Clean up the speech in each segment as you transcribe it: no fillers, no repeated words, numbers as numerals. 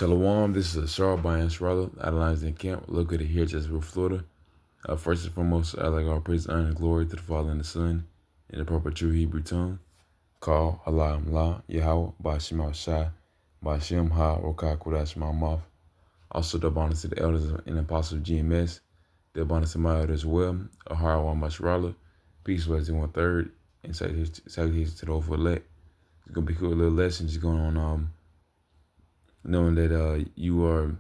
Shalom, this is Charles Brian Schroller out of Lions Den Camp, located here just Jacksonville, Florida. First and foremost, I'd like our praise, honor, and glory to the Father and the Son in the proper true Hebrew tongue. Call Allah Amla, Yahweh, Bashim Shai, Bashim Ha, Rokai Kudash Mouth. Also, the bonus to the elders and apostles of GMS, the bonus to my elders as well, Ahara Wa Mashroller, peace, blessing, 1/3, and salutations to the overlap. It's going to be a cool little lesson just going on, knowing that you are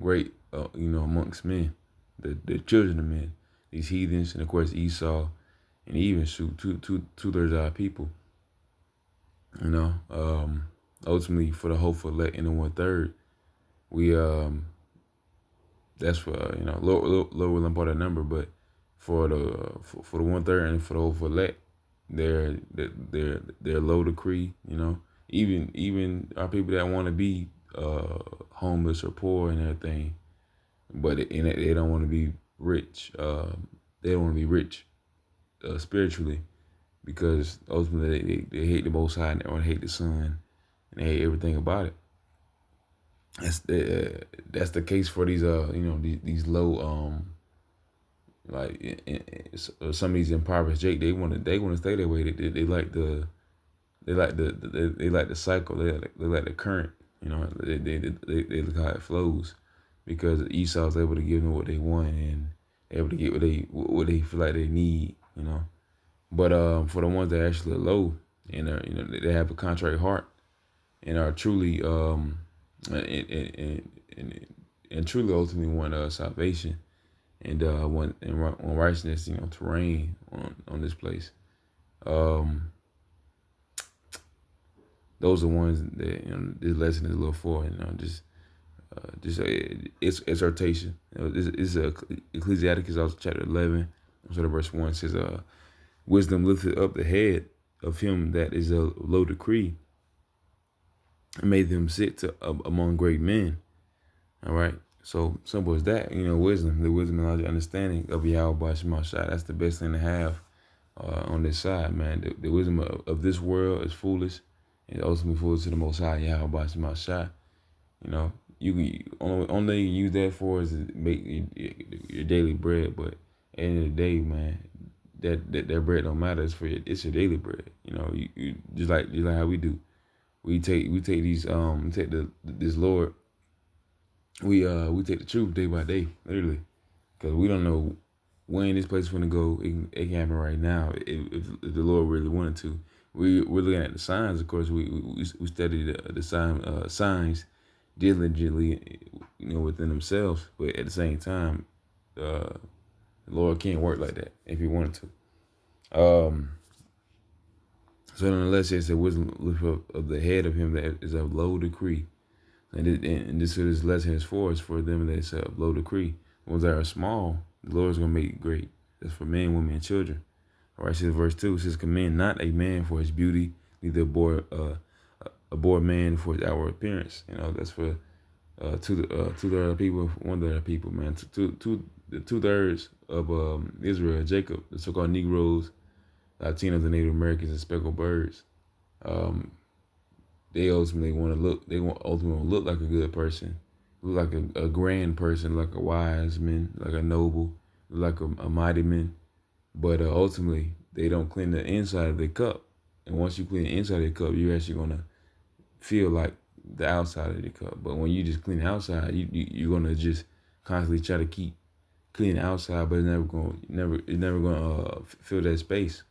great, amongst men, the children of men, these heathens, and of course Esau, and even two-thirds of our people. Ultimately for the hopeful elect in the 1/3, we that's for lower part of that number, but for the 1/3 and for the hopeful elect, they're low decree. Even our people that want to be homeless or poor and everything, but they don't want to be rich. They don't want to be rich spiritually, because ultimately they hate the Most High and they hate the Son and they hate everything about it. That's the case for these these low some of these impoverished Jake. They want to stay that way. They like the cycle. They like the current. They look how it flows, because Esau's able to give them what they want and able to get what they feel like they need. But for the ones that actually are low and they have a contrite heart and are truly and truly ultimately want salvation and want righteousness, to reign on this place. Those are the ones that this lesson is a little for. Just it's exhortation. This is Ecclesiasticus, also chapter 11, sort of verse 1 says, "Wisdom lifted up the head of him that is a low decree, and made them sit among great men." All right. So simple as that. Wisdom, the wisdom and knowledge, understanding of Yahweh Bashim Shai. That's the best thing to have on this side, man. The wisdom of this world is foolish, and ultimately foolish to the Most High Yahweh Bashim Shai. You only thing you use that for is to make your daily bread. But at the end of the day, man, that bread don't matter. It's your daily bread. You just like how we do. We take these this Lord. We take the truth day by day, literally, because we don't know when this place is going to go. It can happen right now if the Lord really wanted to. We're looking at the signs. Of course, we study the signs diligently, within themselves. But at the same time, the Lord can't work like that if He wanted to. So nonetheless, it said, "Wisdom lift up of the head of him that is of low decree." And this lesson is for them that is of low decree. The ones that are small, the Lord is going to make great. That's for men, women, and children. All right, so verse 2 says, "Commend not a man for his beauty, neither abhor man for his outward appearance." That's for two-thirds people, one-third people, man. The 2/3 of Israel, Jacob, the so-called Negroes, Latinos, and Native Americans, and speckled birds. They ultimately want to look. They want ultimately look like a good person, look like a grand person, like a wise man, like a noble, like a mighty man. But ultimately, they don't clean the inside of their cup. And once you clean the inside of the cup, you're actually gonna feel like the outside of the cup. But when you just clean the outside, you're gonna just constantly try to keep cleaning the outside, but it's never gonna fill that space.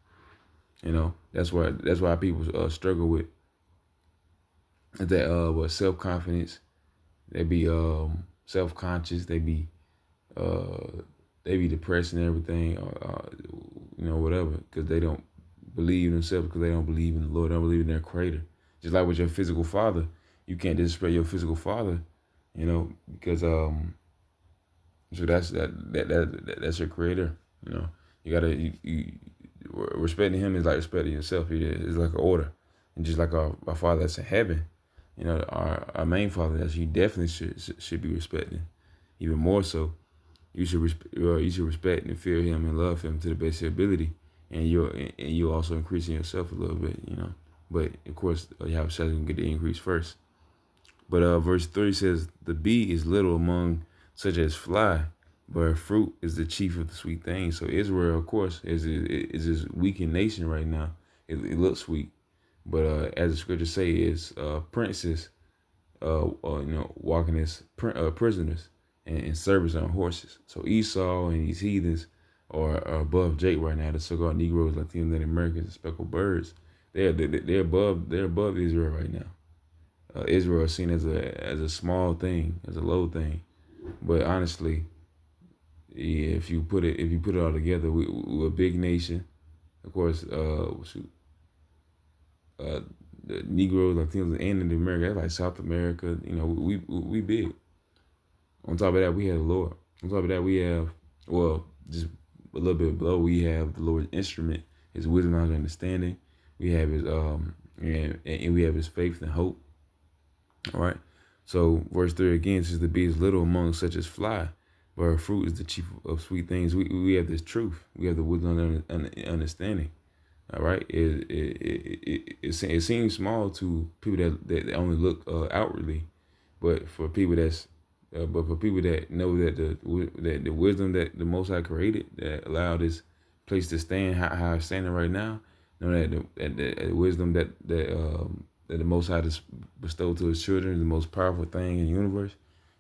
That's why people struggle with that self-confidence. They be self-conscious. They be depressed and everything, whatever, because they don't believe in themselves, because they don't believe in the Lord, they don't believe in their Creator. Just like with your physical father, you can't disrespect your physical father, because so that's your Creator. You gotta respecting Him is like respecting yourself. It's like an order, and just like our Father that's in heaven, our main Father, that you definitely should be respecting, even more so. You should respect and fear Him and love Him to the best of your ability, and you're also increasing yourself a little bit, But of course, Yahweh Shai can get the increase first. But verse 3 says, the bee is little among such as fly, but her fruit is the chief of the sweet things. So Israel, of course, is this weakened nation right now. It looks weak, but as the scriptures say, is princes, walking as prisoners and servants on horses. So Esau and these heathens are above Jake right now. The so-called Negroes, Latino Americans, and speckled birds. They're above Israel right now. Israel is seen as a small thing, as a low thing. But honestly, yeah, if you put it all together, we're a big nation. Of course, the Negroes, Latinos, and in America, that's like South America. We big. On top of that, we have the Lord. On top of that, we have, well, just a little bit below, we have the Lord's instrument, His wisdom, knowledge, and understanding. We have His and we have His faith and hope. All right. So verse 3 again says, the bee is little among such as fly, but her fruit is the chief of sweet things. We have this truth. We have the wisdom and understanding. All right. It seems small to people that only look outwardly, but for people that know that the wisdom that the Most High created that allowed this place to stand how it's standing right now, know that the wisdom that the Most High just bestowed to His children is the most powerful thing in the universe,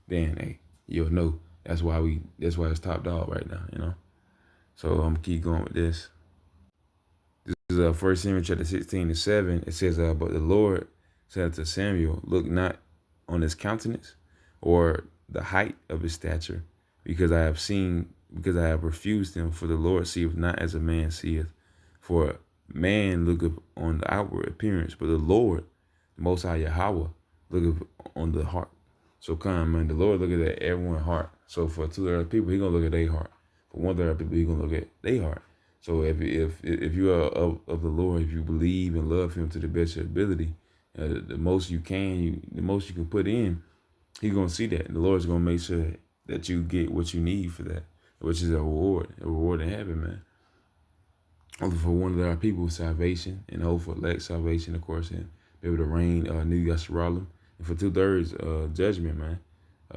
then hey, you'll know that's why it's top dog right now, So I'm gonna keep going with this. This is 1 Samuel chapter 16:7. It says, but the Lord said to Samuel, look not on his countenance or the height of his stature, because I have refused him. For the Lord seeth not as a man seeth. For man looketh on the outward appearance, but the Lord, the Most High Yahweh, looketh on the heart. So come, man, the Lord looketh at everyone's heart. So for 2/3 people, He gonna look at their heart. For 1/3 people, He gonna look at their heart. So if you are of the Lord, if you believe and love Him to the best of your ability, the most you can put in, He's gonna see that. And the Lord's gonna make sure that you get what you need for that, which is a reward in heaven, man. Only for 1/3 people, salvation, and hope for elect salvation, of course, and be able to reign New Yasharal. And for 2/3, judgment, man.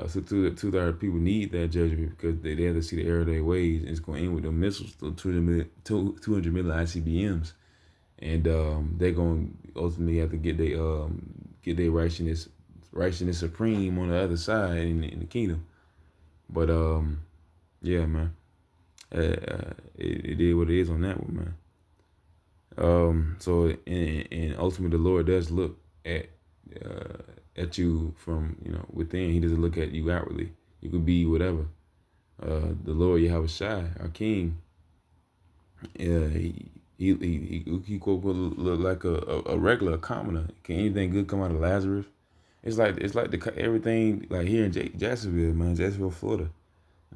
So 2/3 people need that judgment because they have to see the error of their ways, and it's going to end with the missiles, the 200 million ICBMs, and they're going to ultimately have to get their righteousness supreme on the other side in the kingdom. But yeah, man, it is what it is on that one, man. So and ultimately, the Lord does look at you from within. He doesn't look at you outwardly. You could be whatever. The Lord Yahweh Shai, our King, he quote look like a regular commoner. Can anything good come out of Lazarus? It's like everything like here in Jacksonville, man, Jacksonville, Florida.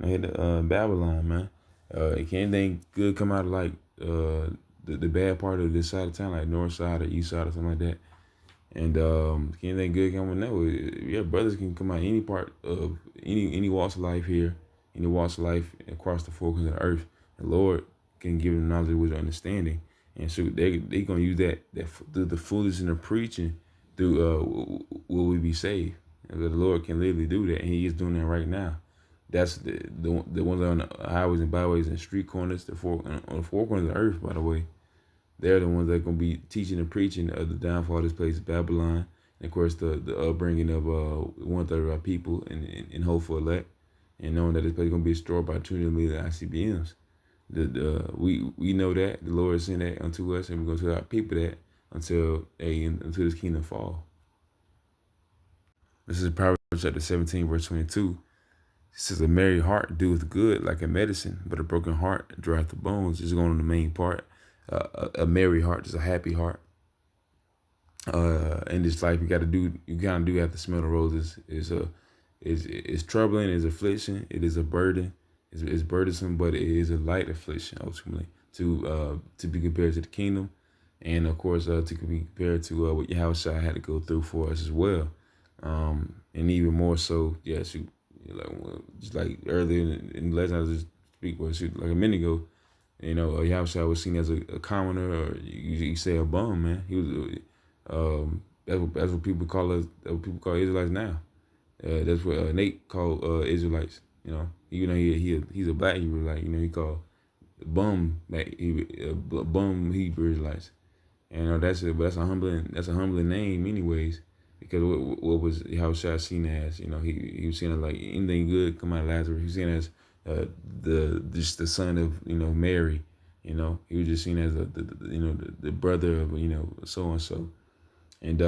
I hit Babylon, man. Can anything good come out of like the bad part of this side of town, like north side or east side or something like that? And can anything good come with that? Yeah, brothers can come out any part of any walks of life here, any walks of life across the four corners of the earth. The Lord can give them knowledge with understanding, and so they gonna use that through the foolishness of preaching. Through will we be saved? And the Lord can literally do that, and He is doing that right now. That's the ones on the highways and byways and street corners, on the four corners of the earth. By the way, they're the ones that are gonna be teaching and preaching of the downfall of this place, Babylon, and of course the upbringing of 1/3 of our people in hope for elect, and knowing that this place is gonna be destroyed by 200 million ICBMs. We know that the Lord sent that unto us, and we're gonna tell our people that until this kingdom fall. This is Proverbs chapter 17, verse 22. It says, a merry heart doeth good like a medicine, but a broken heart dryeth the bones. This is going on the main part. A merry heart is a happy heart. In this life, you kind of do have to smell the roses. It's troubling, it's affliction, it is a burden. It's burdensome, but it is a light affliction ultimately to be compared to the kingdom, and of course to be compared to what Yahushua had to go through for us as well, and even more so. Yes, just like earlier in the lesson I was just speaking, like a minute ago, Yahushua was seen as a commoner, or you say a bum, man. He was That's what people call us. That's what people call Israelites now. That's what Nate called Israelites. You know, even though he's a black Hebrew, like, you know, he called bum like bum Hebrew Israelites. And that's a humbling name, anyways, because what was Yahushua seen as? You know, he was seen as like anything good come out of Lazarus. He was seen as the son of, you know, Mary. You know, he was just seen as you know, the brother of, you know, so and so. And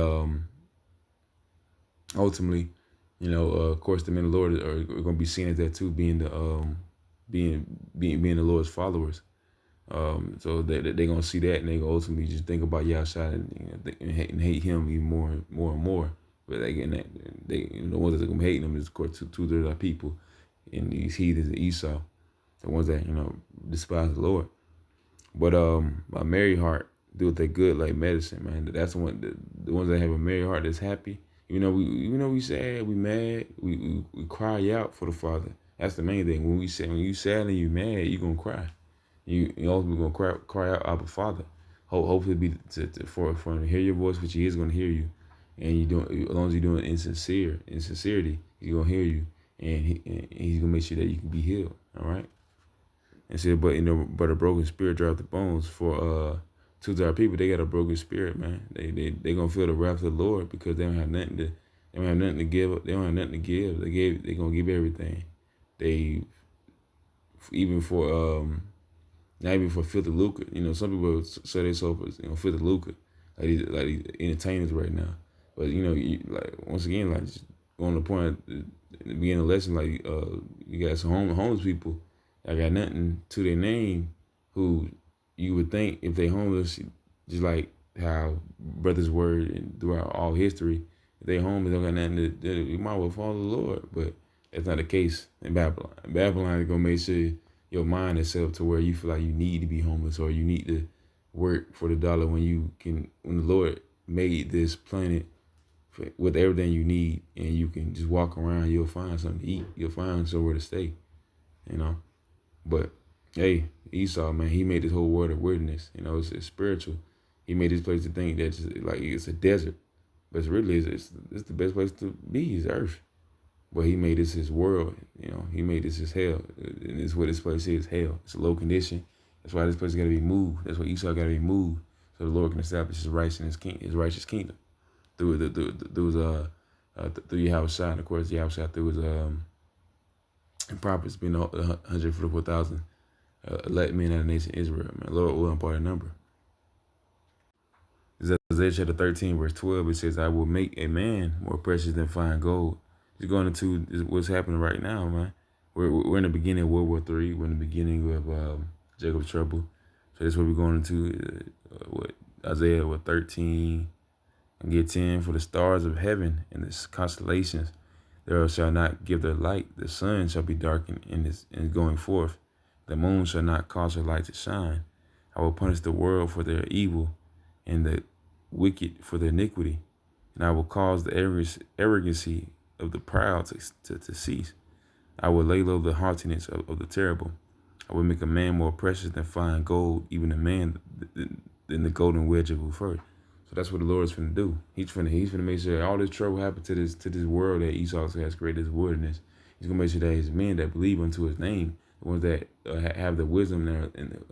ultimately, you know, of course, the men of the Lord are going to be seen as that too, being the being the Lord's followers. So they're gonna see that, and they gonna ultimately just think about Yahshua, and, you know, and hate him even more and more. But again, they, you know, the ones that are gonna hate him is, of course, two-thirds of people, and these heathens, Esau, the ones that, you know, despise the Lord. But a merry heart doeth they good like medicine, man. That's the ones that have a merry heart that's happy. We sad, we mad, we cry out for the Father. That's the main thing. When you sad and you mad, you gonna cry. You ultimately gonna cry out, Abba, Father. Hopefully be for him to hear your voice, which he is gonna hear you, and you doing, as long as you're doing it in sincerity, he's gonna hear you, and he's gonna make sure that you can be healed. All right. And said, but, you know, but a broken spirit drive the bones. For to our people, they got a broken spirit, man. They gonna feel the wrath of the Lord because they don't have nothing to give. They don't have nothing to give. They gonna give everything. They even for not even for filthy lucre. You know, some people say they so for, you know, filthy lucre, like these entertainers right now. But, you know, like, once again, like, just going to the point at the beginning of the lesson, like, you got some homeless people that got nothing to their name, who you would think if they homeless, just like how brothers were throughout all history, if they homeless, don't got nothing to do, you might well follow the Lord. But that's not the case in Babylon. Babylon is gonna make sure your mind is set up to where you feel like you need to be homeless, or you need to work for the dollar, when the Lord made this planet with everything you need, and you can just walk around, you'll find something to eat, you'll find somewhere to stay, you know. But hey, Esau, man, he made this whole world a wilderness. You know, it's spiritual. He made this place to think that like it's a desert, but it's really it's the best place to be, is Earth. But he made this his world. You know, he made this his hell, and it's what this place is, hell. It's a low condition. That's why this place got to be moved. That's why Esau got to be moved, so the Lord can establish his his righteous kingdom through through Yahushua, and of course Yahushua through his prophets, being 144,000 elect men out of the nation Israel. Man, Lord will impart a number. Isaiah chapter 13, verse 12, it says, I will make a man more precious than fine gold. It's going into what's happening right now, man. We're in the beginning of World War III. We're in the beginning of Jacob's trouble. So that's what we're going into. Isaiah 13 and get 10. For the stars of heaven and the constellations there shall not give their light. The sun shall be darkened in its going forth. The moon shall not cause her light to shine. I will punish the world for their evil, and the wicked for their iniquity. And I will cause the arrogancy of the proud to cease. I will lay low the haughtiness of the terrible. I will make a man more precious than fine gold, even a man than the golden wedge of Ophir. So that's what the Lord is finna do. He's finna make sure all this trouble happen to this world that Esau has created, this wilderness. He's gonna make sure that his men that believe unto his name, the ones that have the wisdom there, and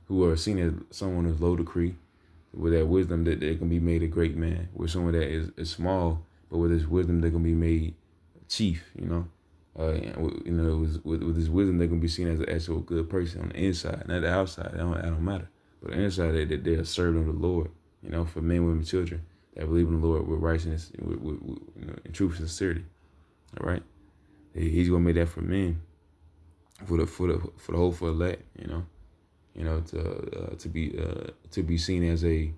who are seen as someone of low decree, with that wisdom that they can be made a great man. With someone that is small, but with this wisdom they're gonna be made chief. You know, with this wisdom they're gonna be seen as an actual good person on the inside, not the outside. That don't matter. But on the inside, they are servant of the Lord. You know, for men, women, children that believe in the Lord with righteousness, with you know, in truth and sincerity. All right, He's gonna make that for men, for the whole for elect. You know, to be seen as a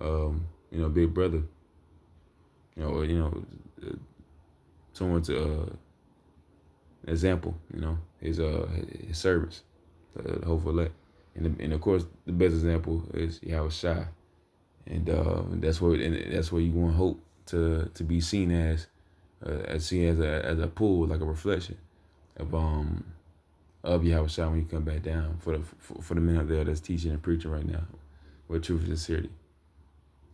you know, big brother. You know, or, you know, someone to example. You know, his servants, the whole for elect. And of course, the best example is Yahushua, and that's where you want hope to be seen as a pool, like a reflection of Yahushua when you come back down, for the men out there that's teaching and preaching right now with truth and sincerity.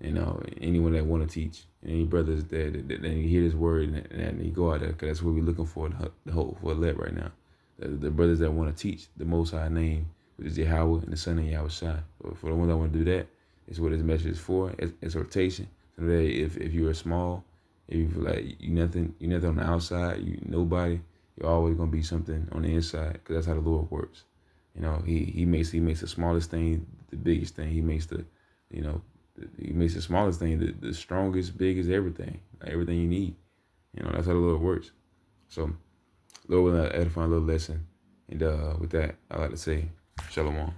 anyone that want to teach, and any brothers that hear this word and you go out there, because that's what we're looking for, the hope for elect right now. The brothers that want to teach the Most High name, which is Yahweh and the Son of Yahweh Shai. For the ones that want to do that, it's what this message is for, exhortation. So that if you're small, if you feel like you nothing on the outside, you nobody, you're always gonna be something on the inside, because that's how the Lord works. He makes the smallest thing the biggest thing. He makes he makes the smallest thing the strongest, biggest, everything, like everything you need. That's how the Lord works. So, Lord will edify a little lesson. And with that, I like to say, Shalom.